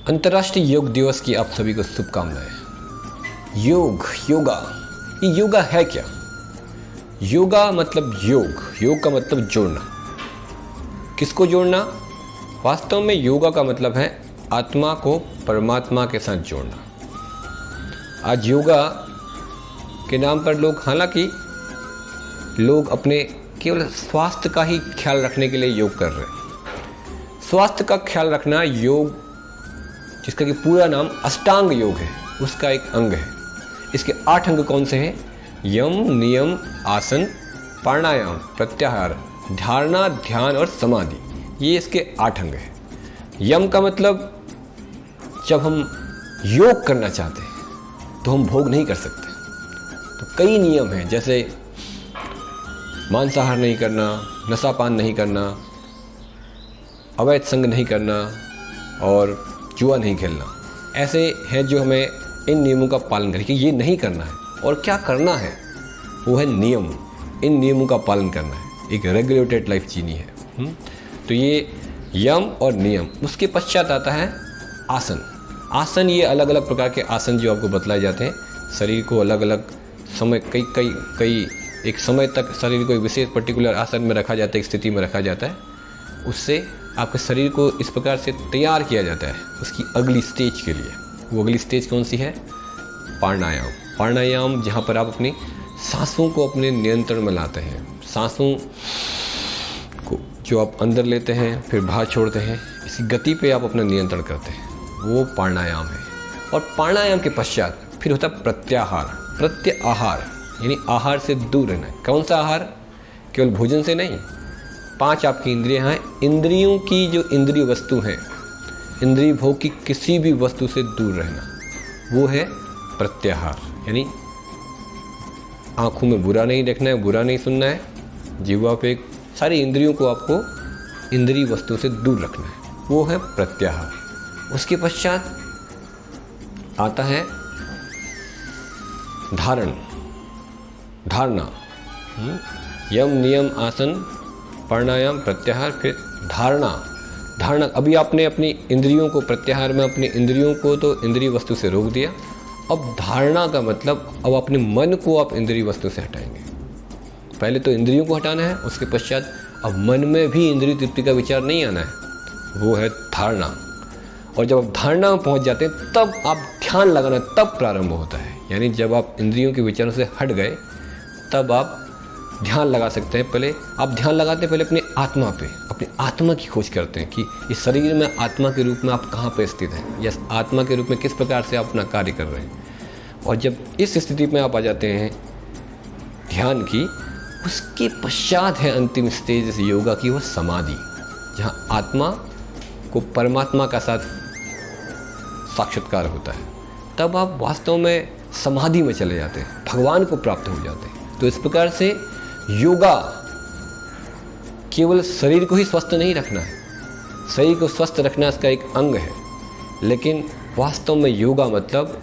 अंतर्राष्ट्रीय योग दिवस की आप सभी को शुभकामनाएं। योगा ये योगा है क्या? योगा मतलब योग का मतलब जोड़ना। किसको जोड़ना? वास्तव में योगा का मतलब है आत्मा को परमात्मा के साथ जोड़ना। आज योगा के नाम पर हालांकि लोग अपने केवल स्वास्थ्य का ही ख्याल रखने के लिए योग कर रहे हैं। स्वास्थ्य का ख्याल रखना योग, जिसका कि पूरा नाम अष्टांग योग है, उसका एक अंग है। इसके 8 अंग कौन से हैं? यम, नियम, आसन, प्राणायाम, प्रत्याहार, धारणा, ध्यान और समाधि। ये इसके 8 अंग हैं। यम का मतलब जब हम योग करना चाहते हैं तो हम भोग नहीं कर सकते, तो कई नियम हैं, जैसे मांसाहार नहीं करना, नशापान नहीं करना, अवैध संग नहीं करना और जुआ नहीं खेलना। ऐसे हैं जो हमें इन नियमों का पालन करें कि ये नहीं करना है। और क्या करना है वो है नियम। इन नियमों का पालन करना है, एक रेगुलेटेड लाइफ जीनी है। तो ये यम और नियम। उसके पश्चात आता है आसन। आसन ये अलग अलग प्रकार के आसन जो आपको बतलाए जाते हैं। शरीर को अलग अलग समय कई एक समय तक शरीर को एक विशेष पर्टिकुलर आसन में रखा जाता है, एक स्थिति में रखा जाता है। उससे आपके शरीर को इस प्रकार से तैयार किया जाता है उसकी अगली स्टेज के लिए। वो अगली स्टेज कौन सी है? प्राणायाम। प्राणायाम जहाँ पर आप अपनी सांसों को अपने नियंत्रण में लाते हैं। सांसों को जो आप अंदर लेते हैं फिर बाहर छोड़ते हैं, इसी गति पे आप अपना नियंत्रण करते हैं, वो प्राणायाम है। और प्राणायाम के पश्चात फिर होता है प्रत्याहार। प्रत्याहार यानी आहार से दूर रहना। कौन सा आहार? केवल भोजन से नहीं। 5 आपकी इंद्रियां हैं। इंद्रियों की जो इंद्रिय वस्तु हैं, इंद्रिय भोग की किसी भी वस्तु से दूर रहना, वो है प्रत्याहार। यानी आँखों में बुरा नहीं देखना है, बुरा नहीं सुनना है, जीवा पे सारी इंद्रियों को आपको इंद्रिय वस्तु से दूर रखना है, वो है प्रत्याहार। उसके पश्चात आता है धारणा। यम, नियम, आसन, प्राणायाम, प्रत्याहार, फिर धारणा। अभी आपने अपनी इंद्रियों को प्रत्याहार में अपनी इंद्रियों को तो इंद्रिय वस्तु से रोक दिया। अब धारणा का मतलब अब अपने मन को आप इंद्रिय वस्तु से हटाएंगे। पहले तो इंद्रियों को हटाना है, उसके पश्चात अब मन में भी इंद्रिय तृप्ति का विचार नहीं आना है, वो है धारणा। और जब आप धारणा में पहुंच जाते हैं तब आप ध्यान लगाना तब प्रारंभ होता है। यानी जब आप इंद्रियों के विचारों से हट गए तब आप ध्यान लगा सकते हैं। पहले आप ध्यान लगाते पहले अपनी आत्मा पे, अपनी आत्मा की खोज करते हैं कि इस शरीर में आत्मा के रूप में आप कहाँ पे स्थित हैं, या आत्मा के रूप में किस प्रकार से आप अपना कार्य कर रहे हैं। और जब इस स्थिति में आप आ जाते हैं ध्यान की, उसके पश्चात है अंतिम स्टेज इस योगा की, वो समाधि, जहाँ आत्मा को परमात्मा का साथ साक्षात्कार होता है। तब आप वास्तव में समाधि में चले जाते हैं, भगवान को प्राप्त हो जाते हैं। तो इस प्रकार से योगा केवल शरीर को ही स्वस्थ नहीं रखना है, शरीर को स्वस्थ रखना इसका एक अंग है, लेकिन वास्तव में योगा मतलब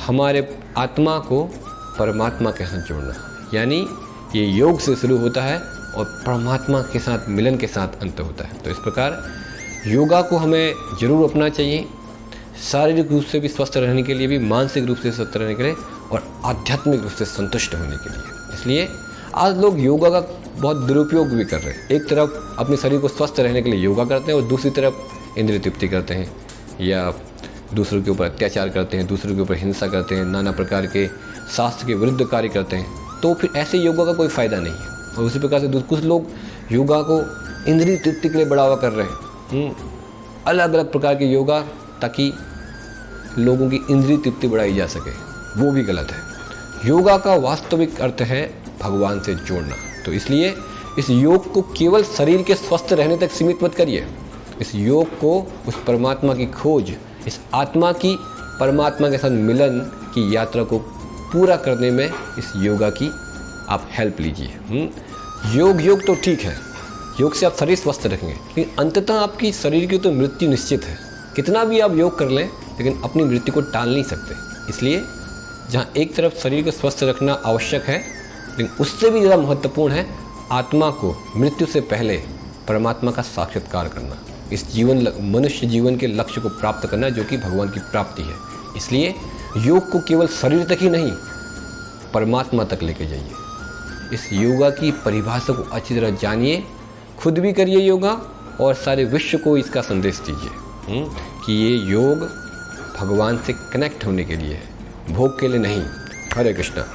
हमारे आत्मा को परमात्मा के साथ जोड़ना। यानी ये योग से शुरू होता है और परमात्मा के साथ मिलन के साथ अंत होता है। तो इस प्रकार योगा को हमें जरूर अपनाना चाहिए, शारीरिक रूप से भी स्वस्थ रहने के लिए भी, मानसिक रूप से स्वस्थ रहने के लिए और आध्यात्मिक रूप से संतुष्ट होने के लिए। इसलिए आज लोग योगा का बहुत दुरुपयोग भी कर रहे हैं। एक तरफ अपने शरीर को स्वस्थ रहने के लिए योगा करते हैं और दूसरी तरफ इंद्रिय तृप्ति करते हैं, या दूसरों के ऊपर अत्याचार करते हैं, दूसरों के ऊपर हिंसा करते हैं, नाना प्रकार के शास्त्र के विरुद्ध कार्य करते हैं। तो फिर ऐसे योगा का कोई फ़ायदा नहीं है। और उसी प्रकार से कुछ लोग योगा को इंद्रिय तृप्ति के लिए बढ़ावा कर रहे हैं, अलग अलग प्रकार के योगा, ताकि लोगों की इंद्रिय तृप्ति बढ़ाई जा सके, वो भी गलत है। योगा का वास्तविक अर्थ है भगवान से जोड़ना। तो इसलिए इस योग को केवल शरीर के स्वस्थ रहने तक सीमित मत करिए। इस योग को उस परमात्मा की खोज, इस आत्मा की परमात्मा के साथ मिलन की यात्रा को पूरा करने में इस योगा की आप हेल्प लीजिए। योग तो ठीक है, योग से आप शरीर स्वस्थ रखेंगे, लेकिन अंततः आपकी शरीर की तो मृत्यु निश्चित है। कितना भी आप योग कर लें, लेकिन अपनी मृत्यु को टाल नहीं सकते। इसलिए जहाँ एक तरफ शरीर को स्वस्थ रखना आवश्यक है, लेकिन उससे भी ज़्यादा महत्वपूर्ण है आत्मा को मृत्यु से पहले परमात्मा का साक्षात्कार करना। मनुष्य जीवन के लक्ष्य को प्राप्त करना, जो कि भगवान की प्राप्ति है। इसलिए योग को केवल शरीर तक ही नहीं, परमात्मा तक लेके जाइए। इस योगा की परिभाषा को अच्छी तरह जानिए, खुद भी करिए योगा और सारे विश्व को इसका संदेश दीजिए कि ये योग भगवान से कनेक्ट होने के लिए है, भोग के लिए नहीं। हरे कृष्णा।